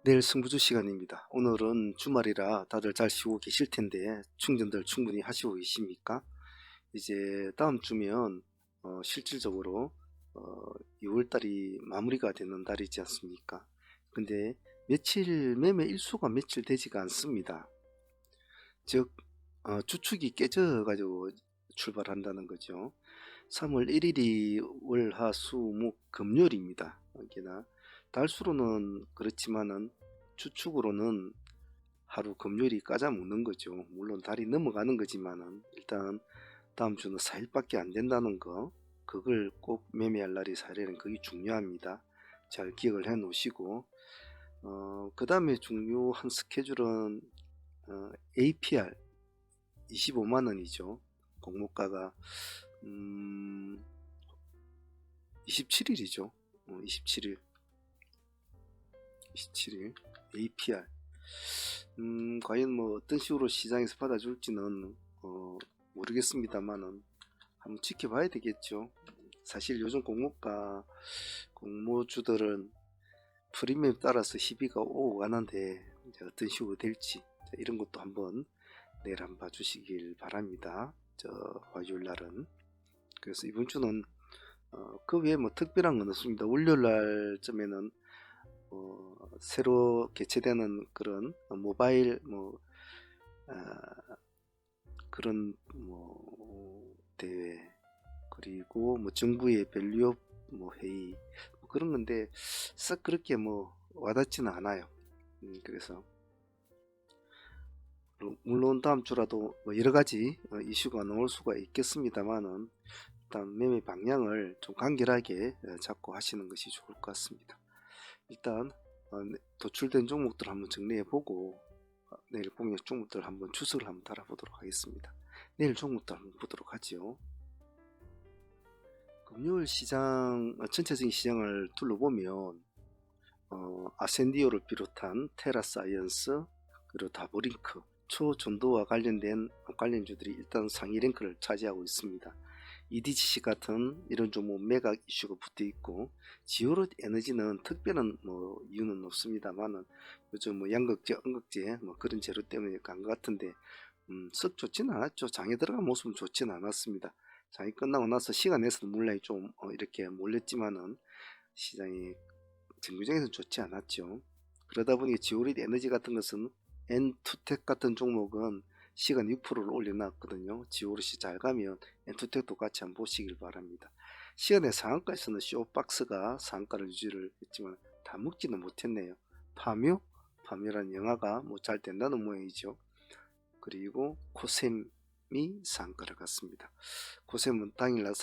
내일 승부주 시간입니다. 오늘은 주말이라 다들 잘 쉬고 계실 텐데 충전들 충분히 하시고 계십니까? 이제 다음 주면 실질적으로 6월달이 마무리가 되는 달이지 않습니까? 근데 매매 일수가 며칠 되지가 않습니다. 즉 주축이 깨져 가지고 출발한다는 거죠. 3월 1일이 월, 화, 수, 목, 금요일입니다. 여기나 달수로는 그렇지만은 주축으로는 하루 금요일이 까자 묻는 거죠. 물론 달이 넘어가는 거지만은 일단 다음 주는 4일밖에 안 된다는 거, 그걸 꼭 매매할 날이 4일은 그게 중요합니다. 잘 기억을 해 놓으시고 그 다음에 중요한 스케줄은 APR 25만원이죠. 공모가가 27일이죠. 27일 27일 APR 과연 뭐 어떤 식으로 시장에서 받아줄지는 모르겠습니다만은 한번 지켜봐야 되겠죠. 사실 요즘 공모주들은 프리미엄 따라서 희비가 오고 가는데 이제 어떤 식으로 될지 이런 것도 한번 내일 한번 봐주시길 바랍니다. 화요일 날은. 그래서 이번 주는 그 외에 뭐 특별한 건 없습니다. 월요일 날쯤에는 새로 개최되는 그런 모바일 그런 대회, 그리고 뭐 정부의 밸류업 회의 그런 건데 썩 그렇게 와닿지는 않아요. 그래서 물론 다음 주라도 여러 가지 이슈가 나올 수가 있겠습니다만은 일단 매매 방향을 좀 간결하게 잡고 하시는 것이 좋을 것 같습니다. 일단 도출된 종목들 한번 정리해 보고 내일 공략 종목들 한번 주석을 한번 달아보도록 하겠습니다. 내일 종목들 한번 보도록 하죠. 금요일 시장 전체적인 시장을 둘러보면 아센디오를 비롯한 테라사이언스, 그리고 다브링크, 초전도와 관련된 관련주들이 일단 상위 랭크를 차지하고 있습니다. EDGC 같은 이런 종목 매각 이슈가 붙어 있고, 지오롯 에너지는 특별한 이유는 없습니다만은 요즘 양극재, 음극재 그런 재료 때문에 간 것 같은데 썩 좋지는 않았죠. 장에 들어간 모습은 좋지는 않았습니다. 장이 끝나고 나서 시간 내서도 물량이 좀 이렇게 몰렸지만은 시장이 정규장에서는 좋지 않았죠. 그러다 보니 지오릿 에너지 같은 것은 엔투텍 같은 종목은 시간 6%를 올려놨거든요. 지오릿이 잘 가면 엔투텍도 같이 한번 보시길 바랍니다. 시간의 상한가에서는 쇼박스가 상한가를 유지를 했지만 다 먹지는 못했네요. 파묘라는 영화가 잘 된다는 모양이죠. 그리고 코셈이 상한가를 갔습니다. 코셈은 당일날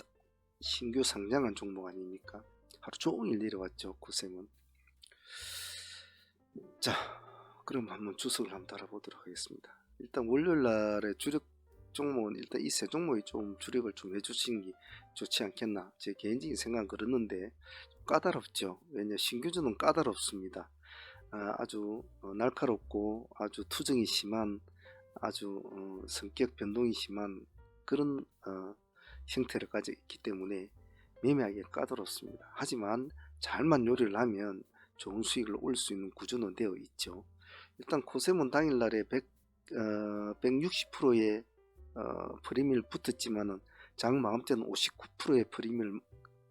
신규 상장한 종목 아닙니까? 하루 종일 내려왔죠. 코셈은. 자, 그럼 한번 주석을 한번 달아보도록 하겠습니다. 일단 월요일 날의 주력 종목은 일단 이 세 종목이 좀 주력을 좀 해주시는 게 좋지 않겠나, 제 개인적인 생각은 그렇는데 까다롭죠. 왜냐, 신규주는 까다롭습니다. 아주 날카롭고 아주 투정이 심한, 아주 성격 변동이 심한 그런 형태를 가지고 있기 때문에 매매하기 까다롭습니다. 하지만 잘만 요리를 하면 좋은 수익을 올 수 있는 구조는 되어 있죠. 일단 코셈은 당일날에 160%의 프리미엄 붙었지만은 장 마감 때는 59%의 프리미엄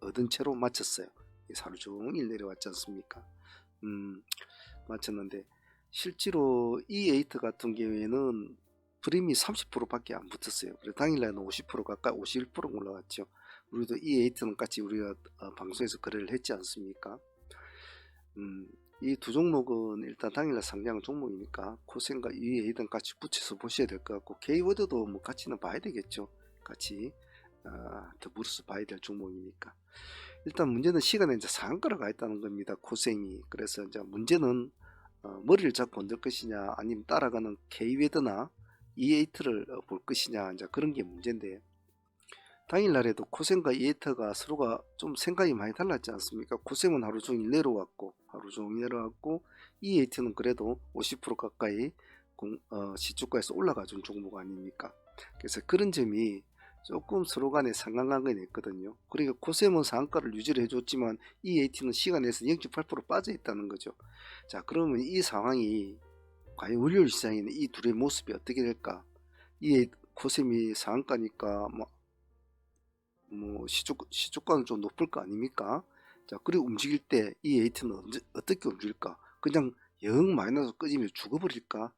얻은 채로 마쳤어요. 하루 종일 내려왔지 않습니까? 마쳤는데 실제로 E8 같은 경우에는 프리미 30%밖에 안 붙었어요. 그래서 당일날은 50% 가까이 51% 올라갔죠. 우리도 E8는 같이 우리가 방송에서 거래를 했지 않습니까? 이 두 종목은 일단 당일날 상장 종목이니까 코센과 E8는 같이 붙여서 보셔야 될 것 같고, K워드도 같이는 봐야 되겠죠. 같이 더불어서 봐야 될 종목이니까. 일단 문제는 시간에 이제 상한가를 가 있다는 겁니다. 코센이. 그래서 이제 문제는 머리를 잡고 얹을 것이냐, 아니면 따라가는 K웨드나 E8를 볼 것이냐, 이제 그런 게 문제인데, 당일날에도 코셈과 이에터가 서로가 좀 생각이 많이 달랐지 않습니까? 코셈은 하루 종일 내려왔고 이에이트는 그래도 50% 가까이 시초가에서 올라가 준 종목 아닙니까? 그래서 그런 점이 조금 서로 간에 상관관계가 있거든요. 그러니까 코셈은 상한가를 유지를 해줬지만 EAT는 시간에서 0.8% 빠져 있다는 거죠. 자, 그러면 이 상황이 과연 월요일 시장에는 이 둘의 모습이 어떻게 될까? 이 코셈이 상한가니까 시초가는 좀 높을 거 아닙니까? 자, 그리고 움직일 때 EAT는 어떻게 움직일까? 그냥 영 마이너스 꺼지면 죽어버릴까?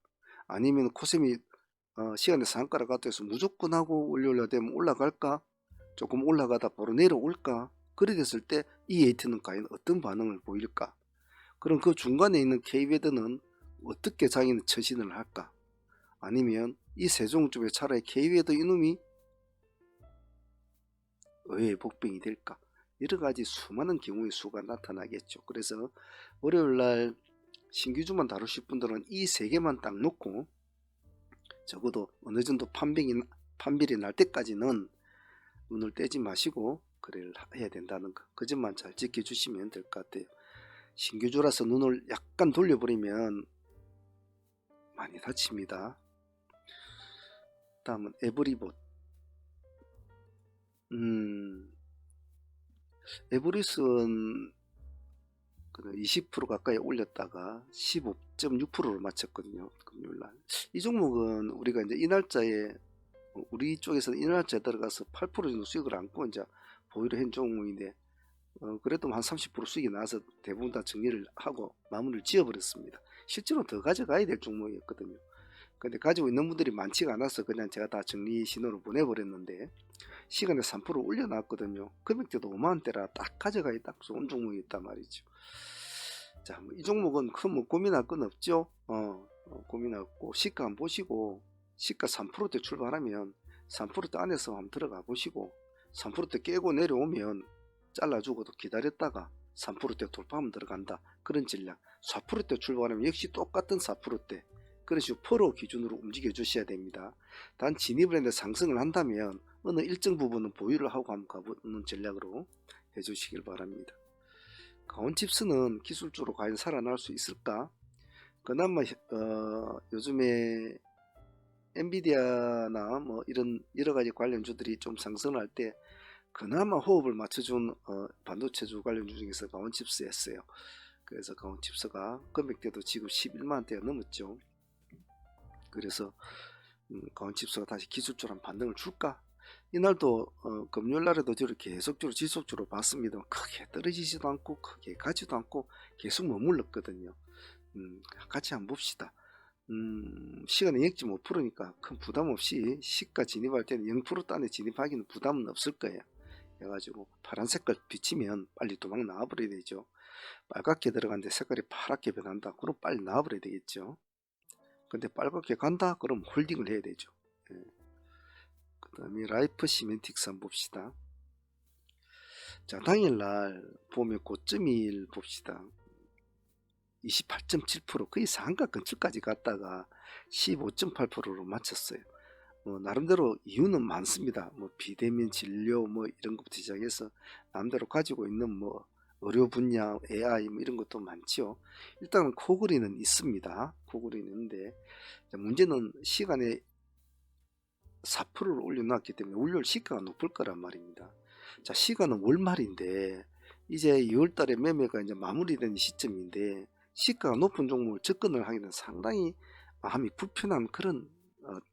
아니면 코셈이 시간에 상한가를 갔다 해서 무조건 하고 월요일 되면 올라갈까? 조금 올라가다 바로 내려올까? 그래 됐을 때 EAT는 과연 어떤 반응을 보일까? 그럼 그 중간에 있는 K웨드는 어떻게 자기는 처신을 할까? 아니면 이 세종 쪽에 차라리 K웨드 이놈이 의외의 복병이 될까? 여러가지 수많은 경우의 수가 나타나겠죠. 그래서 월요일날 신규주만 다루실 분들은 이 세 개만 딱 놓고 적어도 어느 정도 판별이 날 때까지는 눈을 떼지 마시고 거래를 해야 된다는 거. 그 점만 잘 지켜주시면 될 것 같아요. 신규주라서 눈을 약간 돌려버리면 많이 다칩니다. 다음은 에브리봇. 에브리스는 20% 가까이 올렸다가 15.6%를 마쳤거든요. 금요일날. 이 종목은 우리가 이제 이 날짜에 우리 쪽에서는 이 날짜에 들어가서 8% 정도 수익을 안고 이제 보유를 한 종목인데 그래도 한 30% 수익이 나와서 대부분 다 정리를 하고 마무리를 지어버렸습니다. 실제로 더 가져가야 될 종목이었거든요. 근데 가지고 있는 분들이 많지가 않아서 그냥 제가 다 정리 신호를 보내버렸는데 시간에 3% 올려놨거든요. 금액대도 5만원대라 딱 가져가기 딱 좋은 종목이 있단 말이죠. 자, 이 종목은 큰 고민할 건 없죠. 고민할 거 시가 한번 보시고 시가 3%대 출발하면 3%대 안에서 한번 들어가 보시고 3%대 깨고 내려오면 잘라주고도 기다렸다가 3%대 돌파하면 들어간다. 그런 전략. 4%대 출발하면 역시 똑같은 4%대. 그런 식으로 프로 기준으로 움직여 주셔야 됩니다. 단 진입을 했는데 상승을 한다면 어느 일정 부분은 보유를 하고 한번 가보는 전략으로 해주시길 바랍니다. 가온칩스는 기술적으로 과연 살아날 수 있을까? 그나마 요즘에 엔비디아나 뭐 이런 여러가지 관련주들이 좀 상승을 할 때 그나마 호흡을 맞춰준 반도체주 관련주 중에서 가온칩스였어요. 그래서 가온칩스가 금액대도 지금 11만원대가 넘었죠. 그래서 가온칩스가 다시 기술적으로 반등을 줄까? 이날도 금요일날에도 저를 계속적으로 지속적으로 봤습니다. 크게 떨어지지도 않고 크게 가지도 않고 계속 머물렀거든요. 같이 한번 봅시다. 시간이 0.5%니까 큰 부담 없이 시가 진입할 때는 0% 안에 진입하기는 부담은 없을 거예요. 해가지고 파란 색깔 비치면 빨리 도망 나와버려야 되죠. 빨갛게 들어갔는데 색깔이 파랗게 변한다. 그럼 빨리 나와버려야 되겠죠. 근데 빨갛게 간다? 그럼 홀딩을 해야 되죠. 예. 그 다음에 라이프 시멘틱스 한번 봅시다. 자, 당일날 보면 고점일 봅시다. 28.7% 거의 상한가 근처까지 갔다가 15.8%로 마쳤어요. 나름대로 이유는 많습니다. 비대면 진료 이런 것부터 시작해서 남대로 가지고 있는 의료 분야, AI 이런 것도 많죠. 일단은 코그리는 있습니다. 코그리는 있는데 문제는 시간에 4%를 올려놨기 때문에 월요일 시가가 높을 거란 말입니다. 자, 시가는 월말인데 이제 2월달에 매매가 이제 마무리된 시점인데 시가가 높은 종목을 접근을 하기는 상당히 마음이 불편한 그런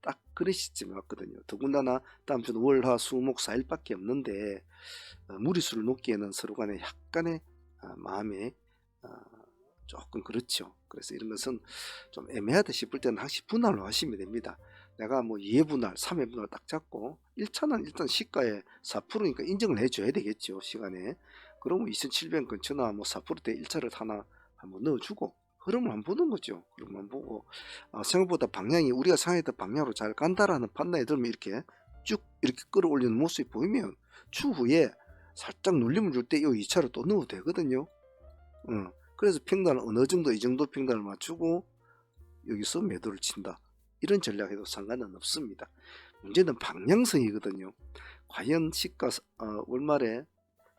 딱 그런 시점이 왔거든요. 더군다나 다음 주는 월, 화, 수, 목 4일밖에 없는데 무리수를 놓기에는 서로 간에 약간의 마음에 조금 그렇죠. 그래서 이런 것은 좀 애매하다 싶을 때는 확실히 분할로 하시면 됩니다. 내가 2회 분할, 3회 분할 딱 잡고 1차는 일단 시가에 4%니까 인정을 해줘야 되겠죠. 시간에. 그러면 2700 근처나 4%대 1차를 하나 한번 넣어주고 흐름을 한번 보는 거죠. 흐름만 보고 생각보다 방향이 우리가 생각했던 방향으로 잘 간다라는 판단이 들면 이렇게 쭉 이렇게 끌어올리는 모습이 보이면 추후에 살짝 눌림을 줄 때 이 2차를 또 넣어도 되거든요. 그래서 평단을 어느 정도 이 정도 평단을 맞추고 여기서 매도를 친다. 이런 전략에도 상관은 없습니다. 문제는 방향성이거든요. 과연 시가 월말에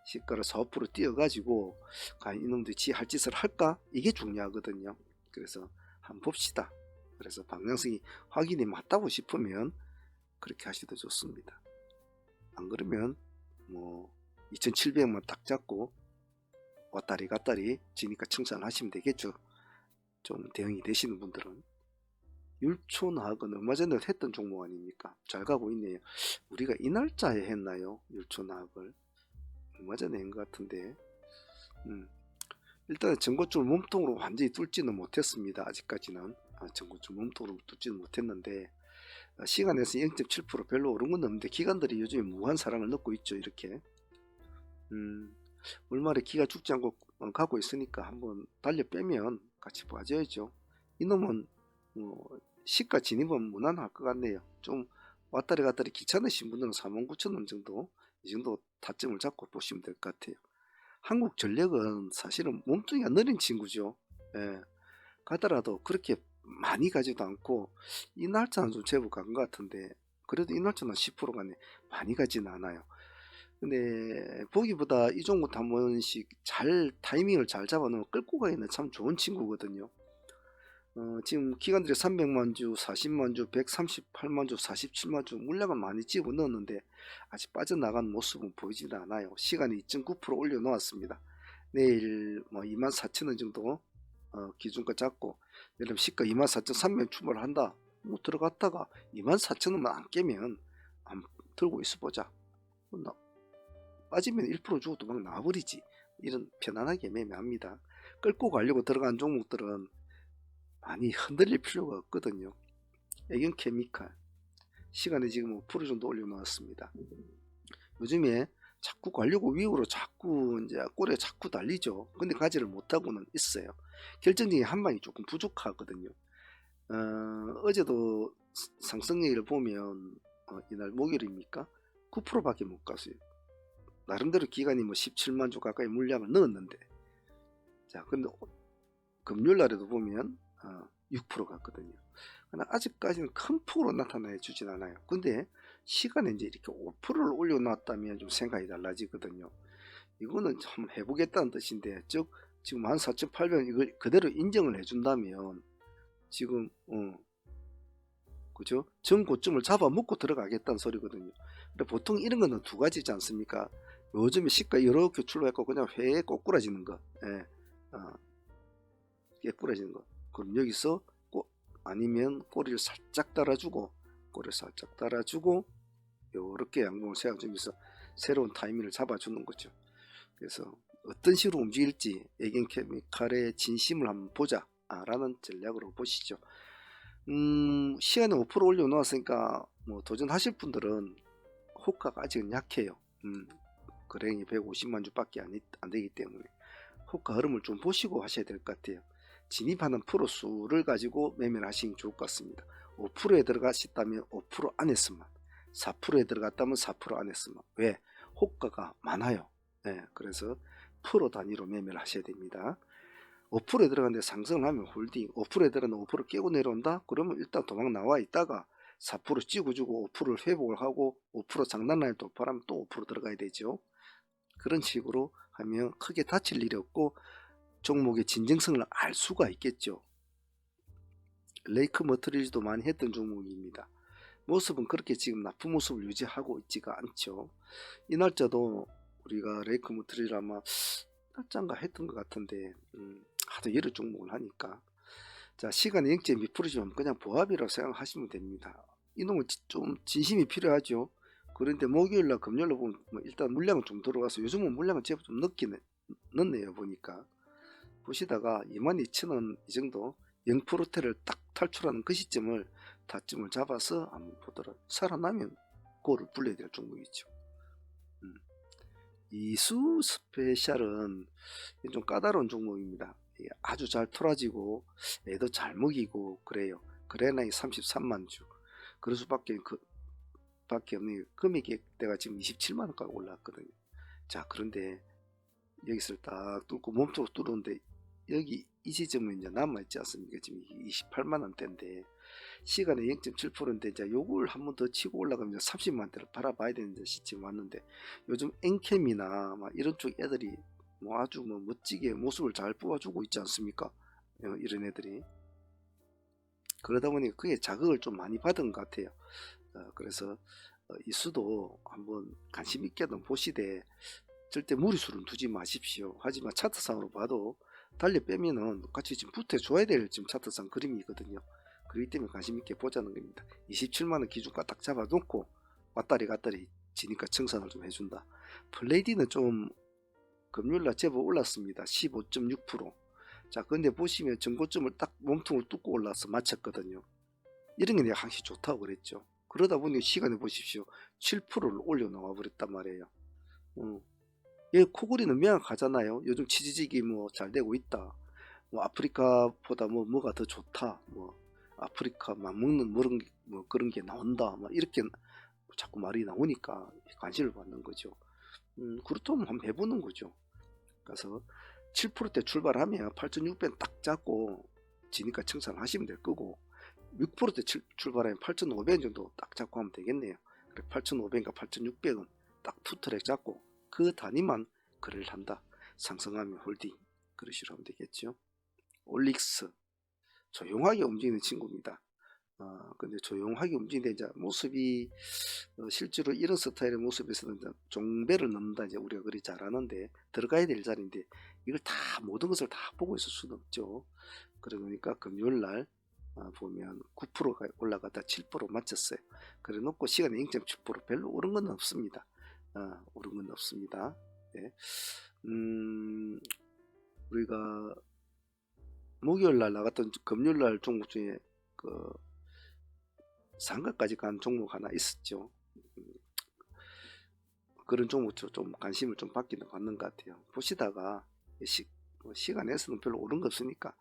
시가를 4~5% 띄어가지고 과연 이놈들이 할 짓을 할까? 이게 중요하거든요. 그래서 한번 봅시다. 그래서 방향성이 확인이 맞다고 싶으면 그렇게 하셔도 좋습니다. 안 그러면 뭐 2700만 딱 잡고 왔다리 갔다리 지니까 청산하시면 되겠죠. 좀 대응이 되시는 분들은. 율초나학은 얼마 전에 했던 종목 아닙니까? 잘 가고 있네요. 우리가 이 날짜에 했나요? 율초나학을 얼마 전에 한 것 같은데. 일단 전고줄 몸통으로 완전히 뚫지는 못했습니다. 아직까지는 전고줄 몸통으로 뚫지는 못했는데 시간에서 0.7% 별로 오른 건 없는데 기관들이 요즘에 무한 사랑을 넣고 있죠. 이렇게 월말에 기가 죽지 않고 가고 있으니까 한번 달려 빼면 같이 봐줘야죠. 이놈은 시가 진입은 무난할 것 같네요. 좀 왔다리 갔다리 귀찮으신 분들은 49,000원 정도, 이 정도 타점을 잡고 보시면 될 것 같아요. 한국전력은 사실은 몸뚱이가 느린 친구죠. 예, 가더라도 그렇게 많이 가지도 않고 이 날짜는 좀 제법 간 것 같은데 그래도 이 날짜는 10% 가네. 많이 가지는 않아요. 근데 보기보다 이 종목 한 번씩 잘 타이밍을 잘 잡아놓으면 끌고 가기는 참 좋은 친구거든요. 지금 기관들이 300만주, 40만주, 138만주, 47만주 물량을 많이 집어넣었는데 아직 빠져나간 모습은 보이지는 않아요. 시간이 2.9% 올려놓았습니다. 내일 뭐 24,000원 정도 기준가 잡고 예를 들면 시가 24,300원 출발한다. 뭐 들어갔다가 24,000원만 안 깨면 안 들고 있어보자. 빠지면 1% 주고 도망 나와버리지. 이런 편안하게 매매합니다. 끌고 가려고 들어간 종목들은 많이 흔들릴 필요가 없거든요. 애견케미칼 시간에 지금 5% 정도 올려놓았습니다. 요즘에 자꾸 가려고 위으로 자꾸 이제 꼬리에 자꾸 달리죠. 근데 가지를 못하고는 있어요. 결정적인 한 방이 조금 부족하거든요. 어제도 상승 얘기를 보면 이날 목요일입니까? 9%밖에 못 갔어요. 나름대로 기간이 뭐 17만 주 가까이 물량을 넣었는데, 자, 근데 금요일 날에도 보면 6% 갔거든요. 그러나 아직까지는 큰 폭으로 나타나 주진 않아요. 근데 시간에 이제 이렇게 5%를 올려놨다면 좀 생각이 달라지거든요. 이거는 참 해보겠다는 뜻인데, 즉 지금 14,800원 이걸 그대로 인정을 해준다면 지금 그죠? 전고점을 잡아먹고 들어가겠다는 소리거든요. 근데 보통 이런 거는 두 가지지 않습니까? 요즘에 시가 이렇게 출발했고 그냥 회에 꼬꾸라지는 거, 예, 깨꾸라지는 거. 그럼 여기서 아니면 꼬리를 살짝 달아주고 이렇게 양봉을 세워주면서 새로운 타이밍을 잡아주는 거죠. 그래서 어떤 식으로 움직일지 애견케미칼의 진심을 한번 보자 라는 전략으로 보시죠. 시간에 5% 올려놓았으니까 뭐 도전하실 분들은 호가가 아직은 약해요. 거래량이 150만 주밖에 안 되기 때문에 호가 흐름을 좀 보시고 하셔야 될 것 같아요. 진입하는 프로 수를 가지고 매매를 하시면 좋을 것 같습니다. 5%에 들어가셨다면 5% 안에서만, 4%에 들어갔다면 4% 안에서만. 왜? 호가가 많아요. 네, 그래서 프로 단위로 매매를 하셔야 됩니다. 5%에 들어갔는데 상승을 하면 홀딩, 5%에 들어갔는데 5% 깨고 내려온다? 그러면 일단 도망 나와 있다가 4% 찍어주고 5%를 회복을 하고 5% 장난라인 돌파하면 또 5% 들어가야 되죠. 그런 식으로 하면 크게 다칠 일이 없고 종목의 진정성을 알 수가 있겠죠. 레이크 머트리즈도 많이 했던 종목입니다. 모습은 그렇게 지금 나쁜 모습을 유지하고 있지가 않죠. 이 날짜도 우리가 레이크 머트리즈 아마 날짜인가 했던 것 같은데 하도 여러 종목을 하니까 자 시간에 0.2%지만 그냥 보합이라고 생각하시면 됩니다. 이놈은 좀 진심이 필요하죠. 그런데 목요일날 금요일날 보면 뭐 일단 물량은 좀 들어가서 요즘은 물량은 제법 좀 넣네요 보니까. 보시다가 22,000원 이 정도 0%대를 딱 탈출하는 그 시점을 타점을 잡아서 한번 보도록 살아나면 그거를 불러야 될 종목이죠. 이수 스페셜은 좀 까다로운 종목입니다. 아주 잘 털어지고 애도 잘 먹이고 그래요. 그래나이 33만 주 그럴 수밖에 밖에 없는 금액대가 지금 27만원까지 올라왔거든요. 자 그런데 여기서 딱 뚫고 몸통으로 뚫었는데 여기 이 지점은 이제 남아있지 않습니까? 지금 28만원대인데 시간에 0.7%인데 이제 요걸 한 번 더 치고 올라가면 30만원대를 바라봐야 되는 시점 왔는데 요즘 엔캠이나 막 이런 쪽 애들이 뭐 아주 뭐 멋지게 모습을 잘 뽑아주고 있지 않습니까? 이런 애들이 그러다 보니 그게 자극을 좀 많이 받은 것 같아요. 그래서 이수도 한번 관심 있게 한번 보시되 절대 무리수는 두지 마십시오. 하지만 차트상으로 봐도 달려 빼면은 같이 지금 붙어 줘야 될 지금 차트상 그림이거든요. 그렇기 때문에 관심 있게 보자는 겁니다. 27만원 기준가 딱 잡아놓고 왔다리 갔다리 지니까 청산을 좀 해준다. 플레이디는 좀 금요일날 제법 올랐습니다. 15.6%. 자, 근데 보시면 전고점을 딱 몸통을 뚫고 올라서 마쳤거든요. 이런 게 내가 항상 좋다고 그랬죠. 그러다 보니 시간에 보십시오. 7%를 올려 나와 버렸단 말이에요. 얘 코골이는 명확하잖아요. 요즘 치지직이 뭐 잘 되고 있다. 뭐 아프리카보다 뭐가 더 좋다. 뭐 아프리카 맞먹는 뭐 그런 게 나온다. 막 이렇게 자꾸 말이 나오니까 관심을 받는 거죠. 그렇다면 한번 해보는 거죠. 그래서 7%대 출발하면 8,600 딱 잡고 지니까 청산을 하시면 될 거고 6%대 출발하면 8,500 정도 딱 잡고 하면 되겠네요. 8,500인가 8,600은 딱 투트랙 잡고 그 단위만 거래를 한다. 상승하면 홀딩 그러시로 하면 되겠죠. 올릭스 조용하게 움직이는 친구입니다. 근데 조용하게 움직이는 이제 모습이 실제로 이런 스타일의 모습에서는 이제 종배를 넣는다 이제 우리가 그리 잘하는데 들어가야 될 자리인데 이걸 다 모든 것을 다 보고 있을 수는 없죠. 그러니까 금요일날 보면 9%가 올라가다 7% 맞췄어요. 그래 놓고 시간에 0.7% 별로 오른 건 없습니다. 오른 건 없습니다. 네. 우리가 목요일날 나갔던 금요일날 종목 중에 그 상가까지 간 종목 하나 있었죠. 그런 종목도 좀 관심을 좀 받기는 받는 것 같아요. 보시다가 시간에서는 별로 오른 거 없으니까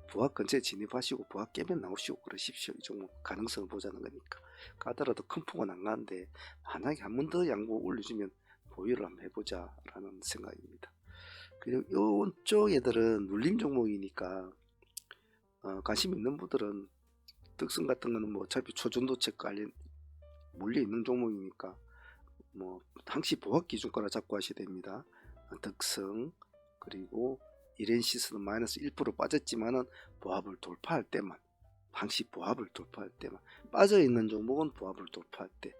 부합 근처에 진입하시고 부합 깨면 나오시고 그러십시오. 이 종목 가능성을 보자는 거니까. 가더라도 큰 폭은 안 가는데 만약에 한 번 더 양보 올려주면 보유를 한번 해보자 라는 생각입니다. 그리고 이쪽 애들은 눌림 종목이니까 관심 있는 분들은 득성 같은 거는 뭐 어차피 초전도체 관련 물려 있는 종목이니까 뭐 항시 보합 기준가를 잡고 하셔야 됩니다. 득성 그리고 이렌시스는 마이너스 1% 빠졌지만은 보합을 돌파할 때만 항시 보합을 돌파할 때만 빠져있는 종목은 보합을 돌파할 때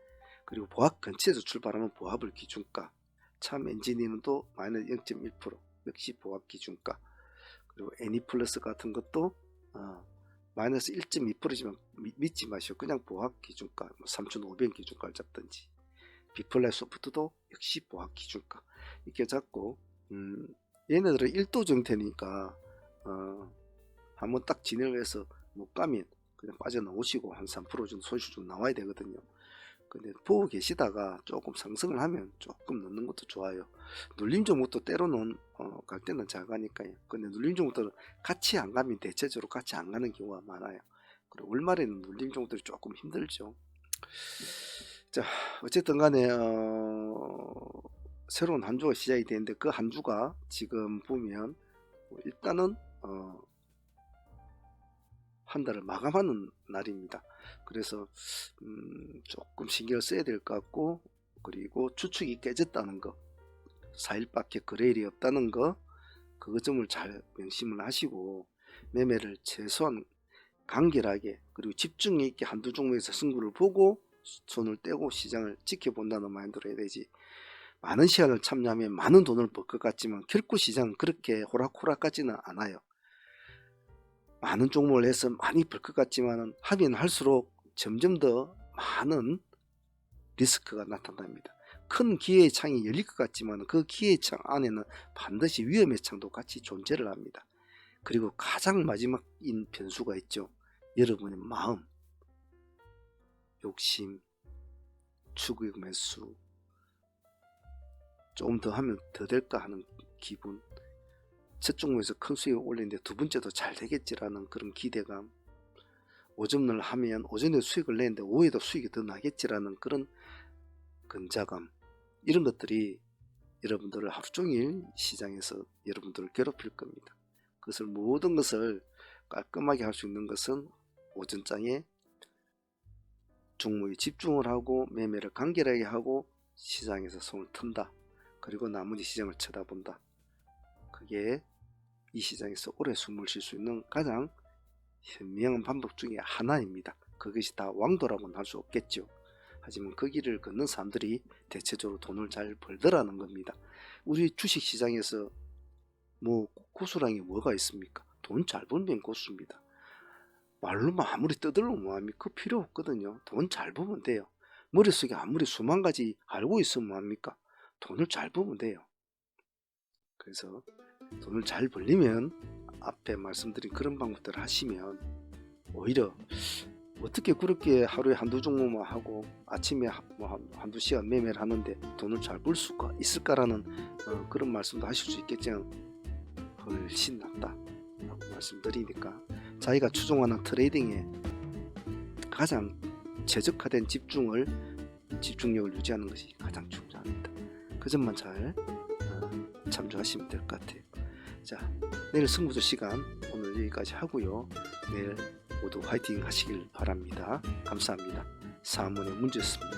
그리고 보합 근처에서 출발하는 보합을 기준가 참 엔지니어도 마이너스 0.1% 역시 보합 기준가 그리고 애니플러스 같은 것도 마이너스 1.2%지만 믿지 마시고 그냥 보합 기준가 3,500 기준가를 잡든지 비플라이 소프트도 역시 보합 기준가 이렇게 잡고 얘네들은 1도 정태니까 한번 딱 진행을 해서 못 가면 그냥 빠져나오시고 한 3% 정도 손실 좀 나와야 되거든요. 근데 보고 계시다가 조금 상승을 하면 조금 넣는 것도 좋아요. 눌림 종목도 때로는 갈 때는 잘 가니까요. 근데 눌림 종목들은 같이 안 가면 대체적으로 같이 안 가는 경우가 많아요. 그리고 월말에는 눌림 종목들이 조금 힘들죠. 자, 어쨌든 간에 새로운 한 주가 시작이 되는데 그 한 주가 지금 보면 일단은 한 달을 마감하는 날입니다. 그래서 조금 신경을 써야 될 것 같고 그리고 추측이 깨졌다는 거 4일밖에 거래일이 없다는 거 그 점을 잘 명심을 하시고 매매를 최소한 간결하게 그리고 집중력 있게 한두 종목에서 승부를 보고 손을 떼고 시장을 지켜본다는 마인드로 해야 되지 많은 시간을 참여하면 많은 돈을 벌 것 같지만 결코 시장은 그렇게 호락호락 같지는 않아요. 많은 종목을 해서 많이 벌 것 같지만 하면 할수록 점점 더 많은 리스크가 나타납니다. 큰 기회의 창이 열릴 것 같지만 그 기회의 창 안에는 반드시 위험의 창도 같이 존재를 합니다. 그리고 가장 마지막인 변수가 있죠. 여러분의 마음, 욕심, 추격 매수, 조금 더 하면 더 될까 하는 기분, 첫 종목에서 큰 수익을 올리는데 두 번째도 잘 되겠지라는 그런 기대감, 오전을 하면 오전에 수익을 내는데 오후에도 수익이 더 나겠지라는 그런 근자감, 이런 것들이 여러분들을 하루 종일 시장에서 여러분들을 괴롭힐 겁니다. 그것을 모든 것을 깔끔하게 할 수 있는 것은 오전장에 종목에 집중을 하고 매매를 간결하게 하고 시장에서 손을 튼다. 그리고 나머지 시장을 쳐다본다. 그게 이 시장에서 오래 숨을 쉴 수 있는 가장 현명한 방법 중에 하나입니다. 그것이 다 왕도라고는 할 수 없겠죠. 하지만 그 길을 걷는 사람들이 대체적으로 돈을 잘 벌더라는 겁니다. 우리 주식시장에서 뭐 고수랑이 뭐가 있습니까? 돈 잘 벌면 고수입니다. 말로만 아무리 떠들면 뭐합니까? 그 필요 없거든요. 돈 잘 벌면 돼요. 머릿속에 아무리 수만 가지 알고 있으면 뭐합니까? 돈을 잘 벌면 돼요. 그래서 돈을 잘 벌리면 앞에 말씀드린 그런 방법들을 하시면 오히려 어떻게 그렇게 하루에 한두 종목만 하고 아침에 뭐 한두 시간 매매를 하는데 돈을 잘 벌 수가 있을까라는 그런 말씀도 하실 수 있겠지만 훨씬 낫다 라고 말씀드리니까 자기가 추종하는 트레이딩에 가장 최적화된 집중력을 유지하는 것이 가장 중요합니다. 그 점만 잘 참조하시면 될 것 같아요. 자, 내일 승부조 시간 오늘 여기까지 하고요. 내일 모두 화이팅 하시길 바랍니다. 감사합니다. 사문의 문제였습니다.